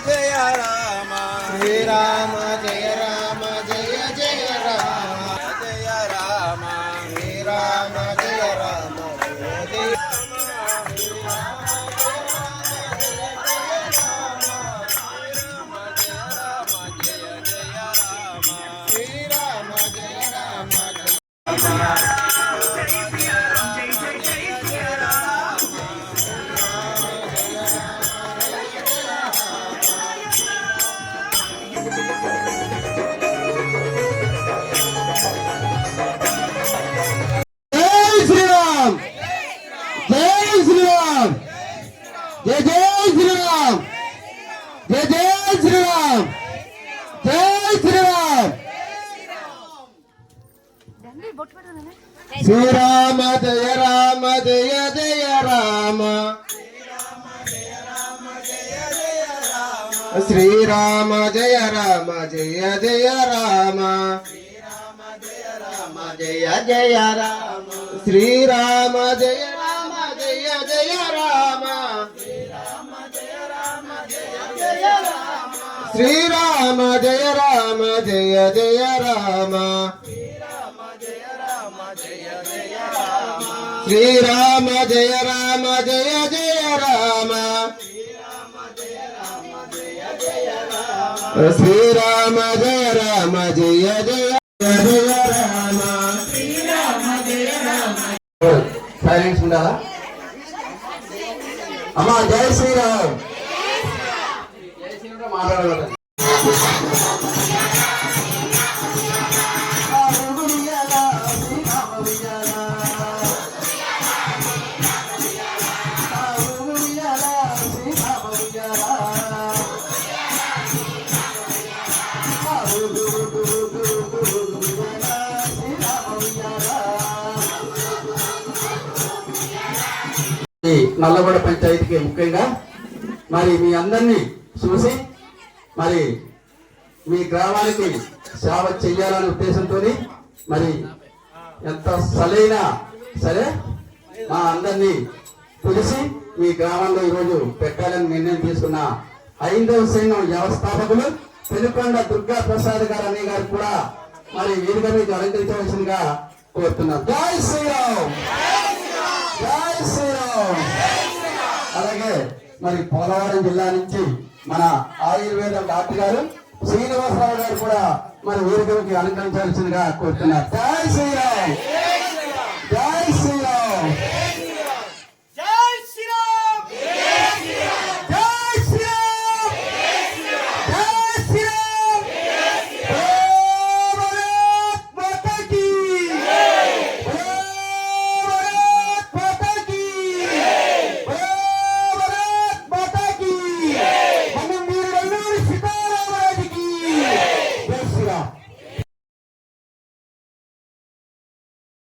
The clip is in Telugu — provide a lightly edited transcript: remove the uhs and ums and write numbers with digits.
జయ రామ శ్రీరామ జయ రామ జయ జయ రామ జయ రామ శ్రీరామ జయ రామ జయ జయ जय जय श्री राम जय जय श्री राम जय श्री राम श्री राम जय राम जय जय राम श्री राम जय राम जय जय राम जय जय राम श्री राम जय राम जय जय राम श्री राम जय राम जय जय राम श्री राम जय राम जय जय राम श्री राम जय राम जय जय राम సైలెన్స్ ఉండాలా అమ్మా జై శ్రీరామ్ మాట్లాడాలి నల్లగొండ పంచాయతీకి ముఖ్యంగా మరి మీ అందరినీ చూసి మరి మీ గ్రామానికి సేవ చెయ్యాలనే ఉద్దేశంతో మరి ఎంత సరైనా సరే మా అందరినీ పిలిచి మీ గ్రామంలో ఈరోజు పెట్టాలని నిర్ణయం తీసుకున్న హైందవ సైన్యం వ్యవస్థాపకులు పెనుకొండ దుర్గా ప్రసాద్ గారు అనే గారు కూడా మరి వేదిక మీకు అలంకరించవలసిందిగా కోరుతున్నాం. జై శ్రీరామ్ జై శ్రీరామ్. అలాగే మరి పోలవరం జిల్లా నుంచి మన ఆయుర్వేదం డాక్టర్ గారు శ్రీనివాసరావు గారు కూడా మరి వేదికకి అలంకరించాల్సిందిగా కోరుతున్నారు. జై శ్రీరామ్.